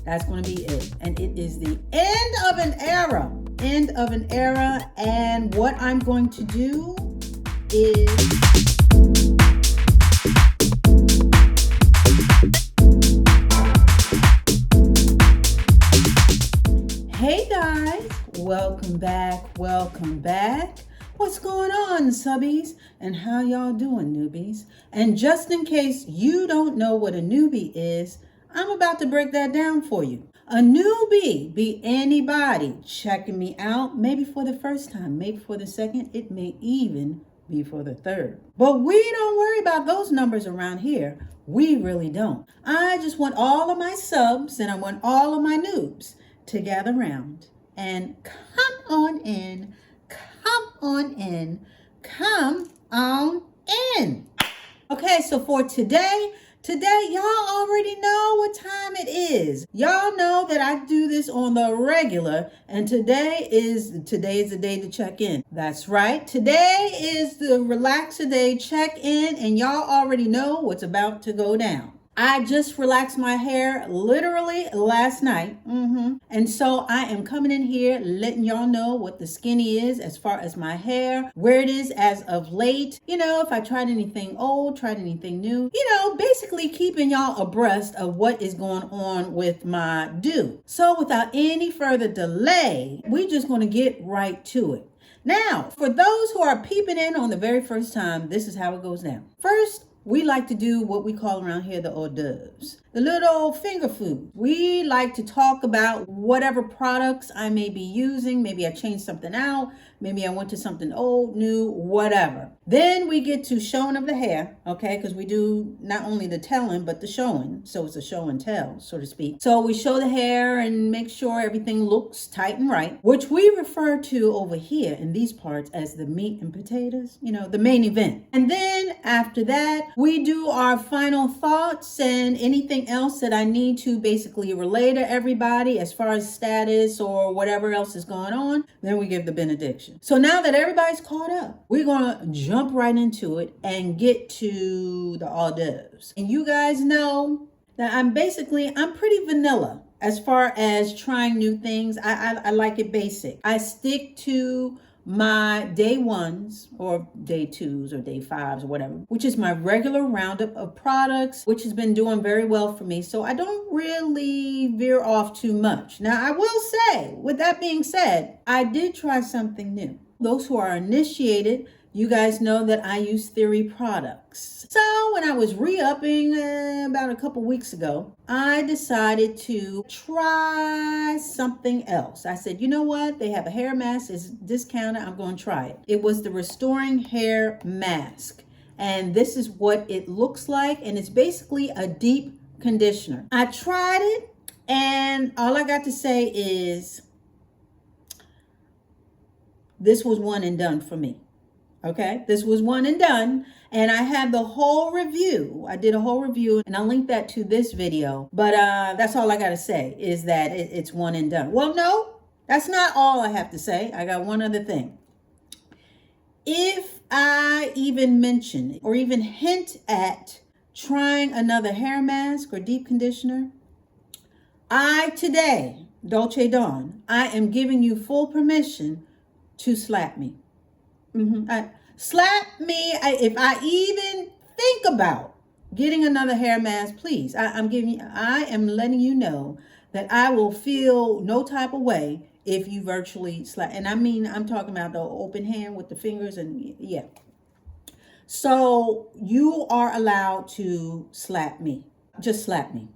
That's going to be it. And it is the end of an era. End of an era. And what I'm going to do is... Hey guys, welcome back. What's going on, subbies? And how y'all doing, newbies? And just in case you don't know what a newbie is, I'm about to break that down for you. A newbie be anybody checking me out, maybe for the first time, maybe for the second, it may even be for the third. But we don't worry about those numbers around here. We really don't. I just want all of my subs and I want all of my noobs to gather around and come on in. Okay, so for today, y'all already know what time it is. Y'all know that I do this on the regular, and today is the day to check in. That's right. Today is the Relax-A-Day check-in, and y'all already know what's about to go down. I just relaxed my hair literally last night. And so I am coming in here letting y'all know what the skinny is as far as my hair, where it is as of late. You know, if I tried anything old, tried anything new, basically keeping y'all abreast of what is going on with my do. So without any further delay, we're just going to get right to it. Now, for those who are peeping in on the very first time, this is how it goes down. First, we like to do what we call around here the hors d'oeuvres, the little finger food. We like to talk about whatever products I may be using. Maybe I changed something out. Maybe I went to something old, new, whatever. Then we get to showing of the hair, okay? Because we do not only the telling, but the showing. So it's a show and tell, so to speak. So we show the hair and make sure everything looks tight and right, which we refer to over here in these parts as the meat and potatoes, the main event. And then after that, we do our final thoughts and anything else that I need to basically relay to everybody as far as status or whatever else is going on. Then we give the benediction. So now that everybody's caught up, we're going to jump right into it and get to the hors d'oeuvres. And you guys know that I'm pretty vanilla as far as trying new things. I like it basic. I stick to my day ones or day twos or day fives or whatever, which is my regular roundup of products, which has been doing very well for me. So I don't really veer off too much. Now, I will say, with that being said, I did try something new. Those who are initiated, you guys know that I use Theorie products. So when I was re-upping about a couple weeks ago, I decided to try something else. I said, you know what? They have a hair mask. It's discounted. I'm going to try it. It was the Restoring Hair Mask. And this is what it looks like. And it's basically a deep conditioner. I tried it. And all I got to say is this was one and done for me. Okay, this was one and done, and I had the whole review. I did a whole review, and I'll link that to this video. But that's all I got to say is that it's one and done. Well, no, that's not all I have to say. I got one other thing. If I even mention or even hint at trying another hair mask or deep conditioner, today, Dolce Dawn, I am giving you full permission to slap me. Slap me if I even think about getting another hair mask, please. I am letting you know that I will feel no type of way if you virtually slap. And I'm talking about the open hand with the fingers and yeah. So you are allowed to slap me. Just slap me.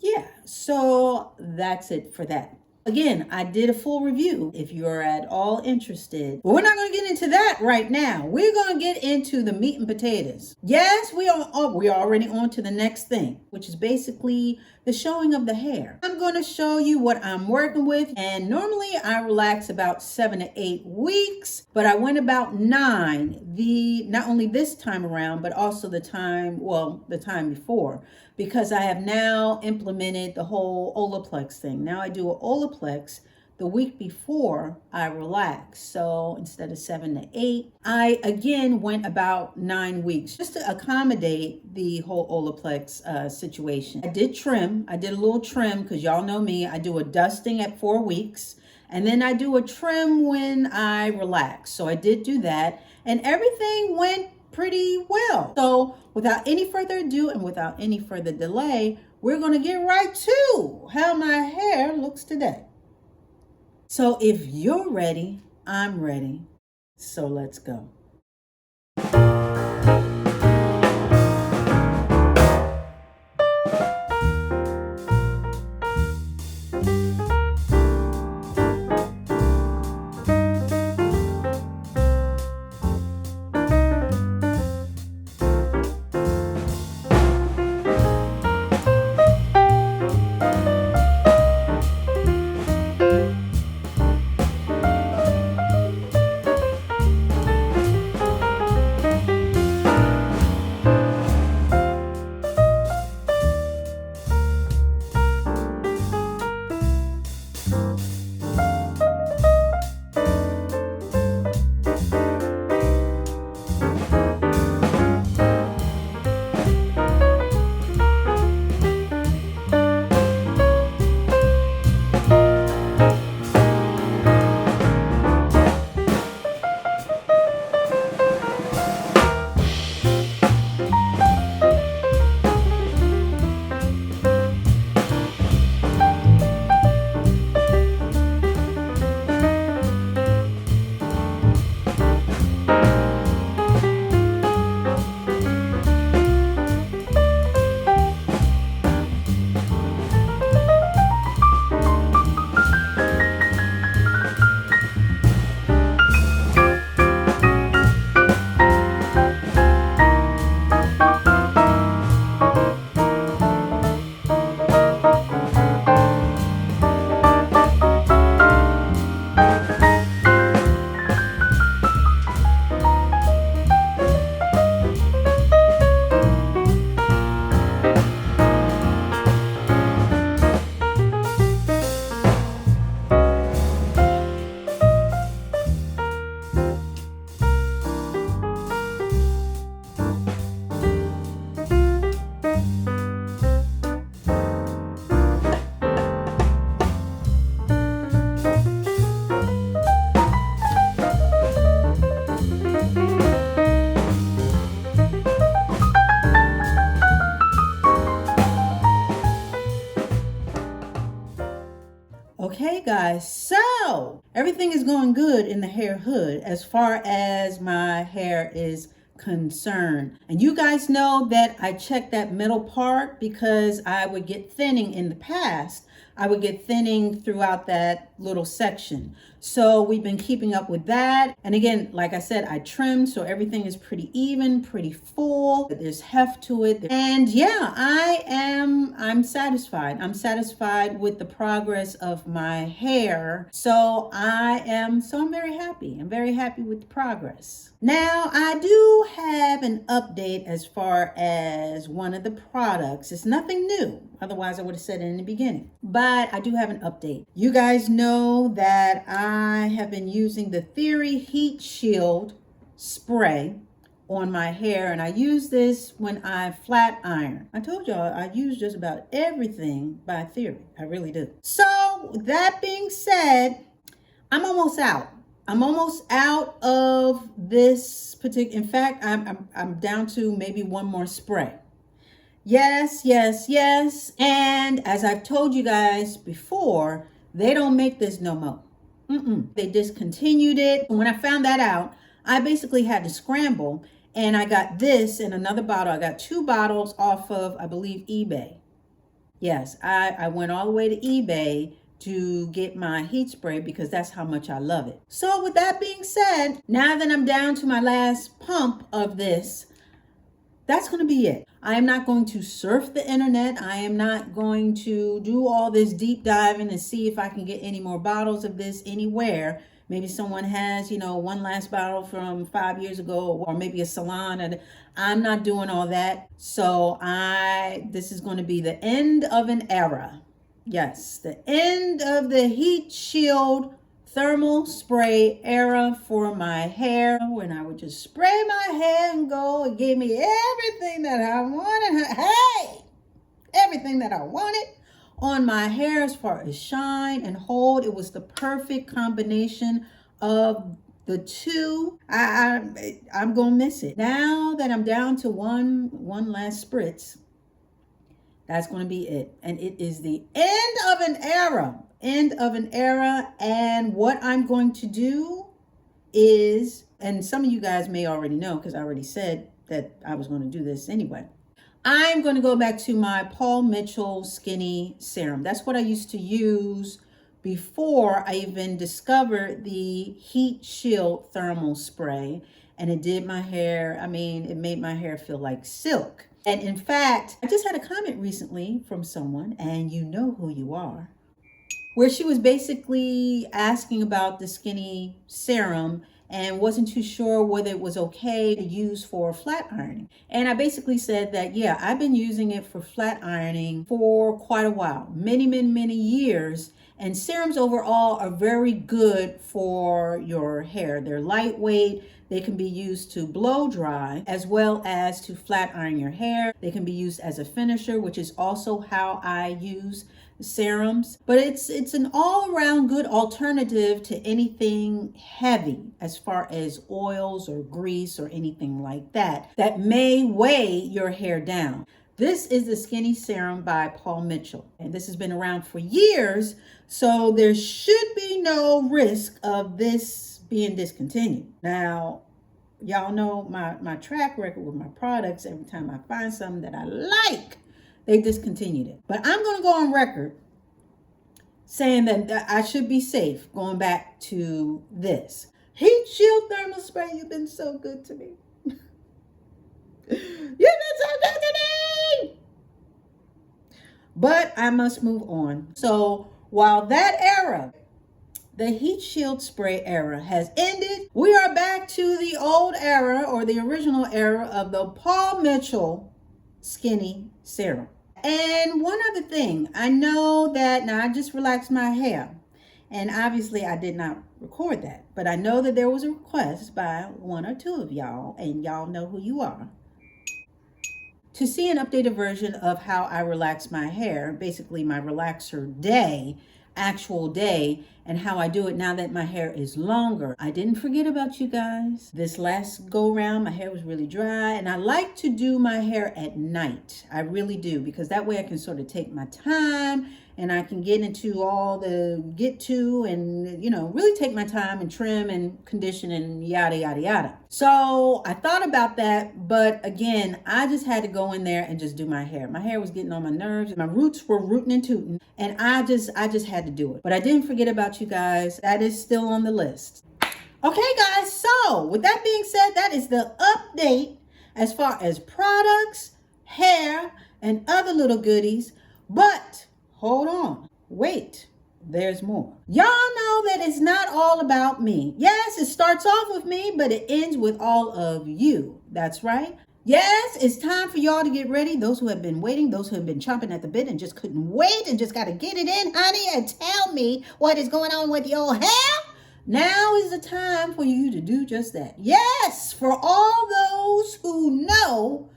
Yeah. So that's it for that. Again, I did a full review if you're at all interested. But we're not going to get into that right now. We're going to get into the meat and potatoes. Yes, we are already on to the next thing, which is basically the showing of the hair. I'm going to show you what I'm working with. And normally I relax about 7 to 8 weeks, but I went about 9, not only this time around, but also the time before, because I have now implemented the whole Olaplex thing. Now I do an Olaplex the week before I relaxed. So instead of 7 to 8, I again went about 9 weeks just to accommodate the whole Olaplex situation. I did trim. I did a little trim because y'all know me. I do a dusting at 4 weeks and then I do a trim when I relax. So I did do that and everything went pretty well. So without any further ado and without any further delay, we're going to get right to how my hair looks today. So if you're ready, I'm ready. So let's go. Okay guys, so everything is going good in the hair hood as far as my hair is concerned. And you guys know that I checked that middle part because I would get thinning in the past. I would get thinning throughout that little section. So we've been keeping up with that. And again, like I said, I trimmed, so everything is pretty even, pretty full. There's heft to it. And yeah, I'm satisfied. I'm satisfied with the progress of my hair. So I'm very happy. I'm very happy with the progress. Now, I do have an update as far as one of the products. It's nothing new. Otherwise, I would have said it in the beginning. But I do have an update. You guys know that I have been using the Theorie Heat Shield spray on my hair, and I use this when I flat iron. I told y'all I use just about everything by Theorie. I really do. So that being said, I'm almost out. I'm almost out of this particular. In fact, I'm down to maybe one more spray. Yes. And as I've told you guys before, they don't make this no more. They discontinued it. When I found that out, I basically had to scramble, and I got this in another bottle. I got 2 bottles off of, I believe, eBay. Yes, I went all the way to eBay to get my heat spray because that's how much I love it. So with that being said, now that I'm down to my last pump of this, that's going to be it. I am not going to surf the internet. I am not going to do all this deep diving and see if I can get any more bottles of this anywhere. Maybe someone has, one last bottle from 5 years ago, or maybe a salon. And I'm not doing all that. So this is going to be the end of an era. Yes, the end of the heat shield thermal spray era for my hair, when I would just spray my hair and go. It gave me everything that I wanted. Hey, everything that I wanted on my hair as far as shine and hold. It was the perfect combination of the two. I'm gonna miss it now that I'm down to one last spritz. That's going to be it. And it is the end of an era. End of an era. And what I'm going to do is, and some of you guys may already know because I already said that I was going to do this anyway. I'm going to go back to my Paul Mitchell Skinny Serum. That's what I used to use before I even discovered the Heat Shield Thermal Spray. And it did my hair, I mean, it made my hair feel like silk. And in fact, I just had a comment recently from someone, and you know who you are, where she was basically asking about the Skinny Serum and wasn't too sure whether it was okay to use for flat ironing. And I basically said that, yeah, I've been using it for flat ironing for quite a while, many years. And serums overall are very good for your hair. They're lightweight. They can be used to blow dry as well as to flat iron your hair. They can be used as a finisher, which is also how I use serums. But it's an all-around good alternative to anything heavy as far as oils or grease or anything like that that may weigh your hair down. This is the Skinny Serum by Paul Mitchell, and this has been around for years, so there should be no risk of this being discontinued. Now, y'all know my track record with my products. Every time I find something that I like, they discontinued it. But I'm going to go on record saying that I should be safe going back to this. Heat Shield Thermal Spray, you've been so good to me. You've been so good to me! But I must move on. So while that era, the Heat Shield Spray era, has ended, we are back to the old era, or the original era, of the Paul Mitchell Skinny Serum. And one other thing, I know that, now I just relaxed my hair, and obviously I did not record that, but I know that there was a request by one or two of y'all, and y'all know who you are, to see an updated version of how I relax my hair, basically my relaxer day, actual day, and how I do it now that my hair is longer. I didn't forget about you guys. This last go round, my hair was really dry, and I like to do my hair at night. I really do, because that way I can sort of take my time and I can get into all the get to and, really take my time and trim and condition and yada, yada, yada. So I thought about that, but again, I just had to go in there and just do my hair. My hair was getting on my nerves. My roots were rooting and tooting, and I just had to do it. But I didn't forget about you guys. That is still on the list. Okay, guys, so with that being said, that is the update as far as products, hair, and other little goodies. But hold on, wait, there's more. Y'all know that it's not all about me. Yes, it starts off with me, but it ends with all of you. That's right. Yes, it's time for y'all to get ready. Those who have been waiting, those who have been chomping at the bit and just couldn't wait and just got to get it in, honey, and tell me what is going on with your hair. Now is the time for you to do just that. Yes, for all those who know,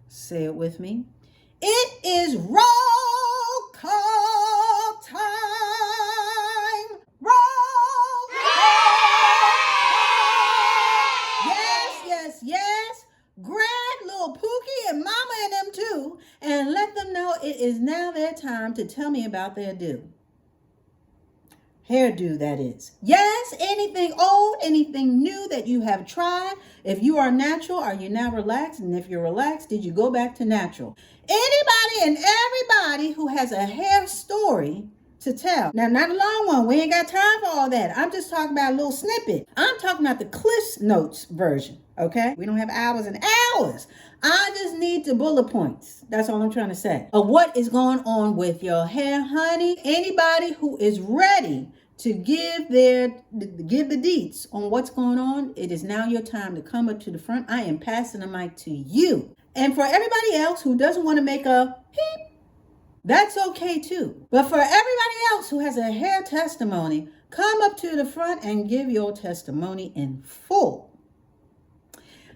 say it with me, it is roll call time. Roll call. Yes. Grab little Pookie and Mama and them too, and let them know it is now their time to tell me about their do. Hairdo, that is. Yes, anything old, anything new that you have tried. If you are natural, are you now relaxed? And if you're relaxed, did you go back to natural? Anybody and everybody who has a hair story to tell. Now, not a long one. We ain't got time for all that. I'm just talking about a little snippet. I'm talking about the Cliff's Notes version, okay? We don't have hours and hours. I just need the bullet points. That's all I'm trying to say. Of what is going on with your hair, honey. Anybody who is ready to give the deets on what's going on, it is now your time to come up to the front. I am passing the mic to you. And for everybody else who doesn't want to make a peep That's okay too. But for everybody else who has a hair testimony, come up to the front and give your testimony in full.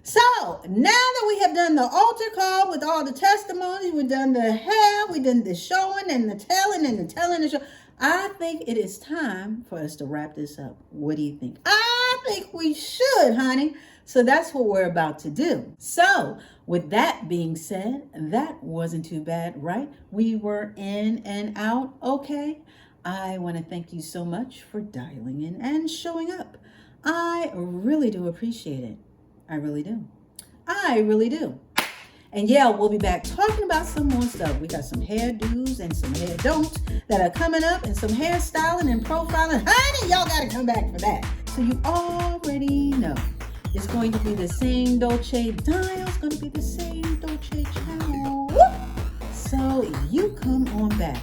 So now that we have done the altar call with all the testimonies, we've done the hair, we've done the showing and the telling and the telling and show. I think it is time for us to wrap this up. What do you think? I think we should, honey. So that's what we're about to do. So with that being said, that wasn't too bad, right? We were in and out okay. I want to thank you so much for dialing in and showing up. I really do appreciate it. I really do. I really do. And yeah, we'll be back talking about some more stuff. We got some hair do's and some hair don'ts that are coming up, and some hairstyling and profiling. Honey, y'all got to come back for that. So you already know. It's going to be the same Dolce dial. It's going to be the same Dolce channel. So you come on back.